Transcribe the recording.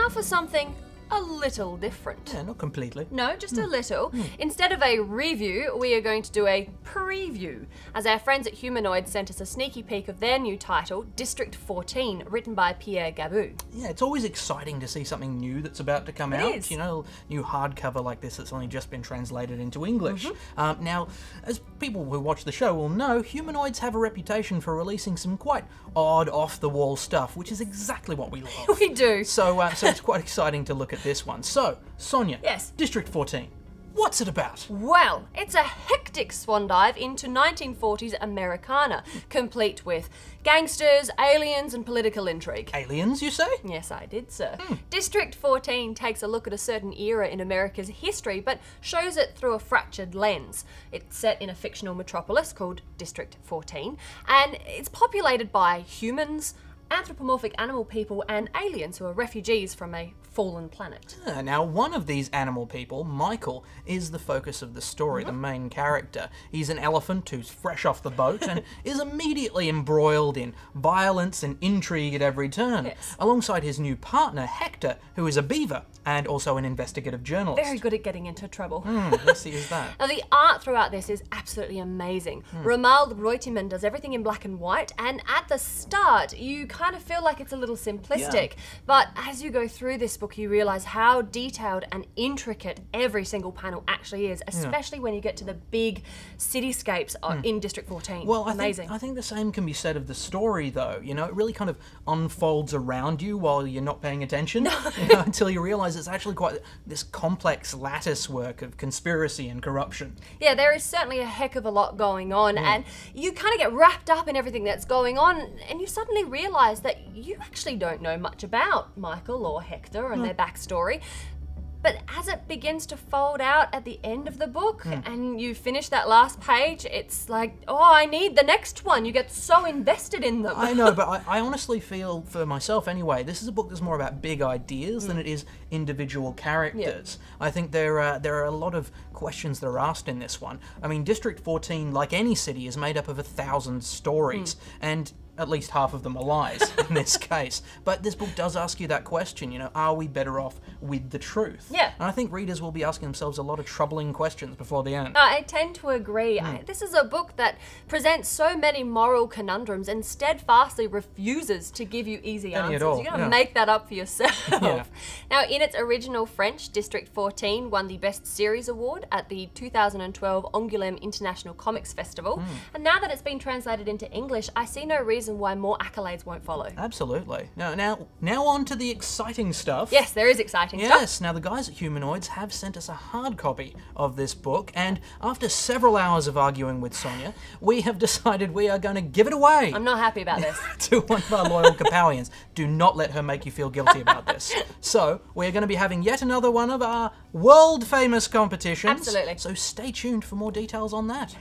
now for something a little different. Yeah, not completely. No, just a little. Instead of a review, we are going to do a preview, as our friends at Humanoids sent us a sneaky peek of their new title, District 14, written by Pierre Gabout. Yeah, it's always exciting to see something new that's about to come out. It is. You know, new hardcover like this that's only just been translated into English. Now, as people who watch the show will know, Humanoids have a reputation for releasing some quite odd, off-the-wall stuff, which is exactly what we love. We do. So it's quite exciting to look at this one. So, Sonya, Yes. District 14, what's it about? Well, it's a hectic swan dive into 1940s Americana, complete with gangsters, aliens, and political intrigue. Aliens, you say? Yes, I did, sir. District 14 takes a look at a certain era in America's history, but shows it through a fractured lens. It's set in a fictional metropolis called District 14, and it's populated by humans, anthropomorphic animal people, and aliens who are refugees from a fallen planet. Now, one of these animal people, Michael, is the focus of the story, the main character. He's an elephant who's fresh off the boat and is immediately embroiled in violence and intrigue at every turn, Yes. alongside his new partner, Hector, who is a beaver and also an investigative journalist. Very good at getting into trouble. Yes, he is that. Now, the art throughout this is absolutely amazing. Romuald Reutemann does everything in black and white, and at the start, you kind of feel like it's a little simplistic. But as you go through this book, you realise how detailed and intricate every single panel actually is, especially when you get to the big cityscapes in District 14. Well, Amazing. I think the same can be said of the story, though. You know, it really kind of unfolds around you while you're not paying attention, you know, until you realise it's actually quite this complex lattice work of conspiracy and corruption. Yeah, there is certainly a heck of a lot going on, and you kind of get wrapped up in everything that's going on, and you suddenly realise that you actually don't know much about Michael or Hector and their backstory. But as it begins to fold out at the end of the book and you finish that last page, it's like, oh, I need the next one. You get so invested in them. I know, but I honestly feel, for myself anyway, this is a book that's more about big ideas than it is individual characters. I think there are a lot of questions that are asked in this one. I mean, District 14, like any city, is made up of 1,000 stories, and at least half of them are lies in this case. But this book does ask you that question, you know, are we better off with the truth? Yeah. And I think readers will be asking themselves a lot of troubling questions before the end. I tend to agree. This is a book that presents so many moral conundrums and steadfastly refuses to give you easy Any answers. at all, You've got to make that up for yourself. Yeah. Now, in its original French, District 14 won the Best Series Award at the 2012 Angoulême International Comics Festival. And now that it's been translated into English, I see no reason why more accolades won't follow. Absolutely. Now on to the exciting stuff. Yes, there is exciting stuff. Yes, now the guys at Humanoids have sent us a hard copy of this book, and after several hours of arguing with Sonya, we have decided we are going to give it away I'm not happy about this. to one of our loyal Kapowians. Do not let her make you feel guilty about this. So, we're going to be having yet another one of our world-famous competitions. Absolutely. So stay tuned for more details on that.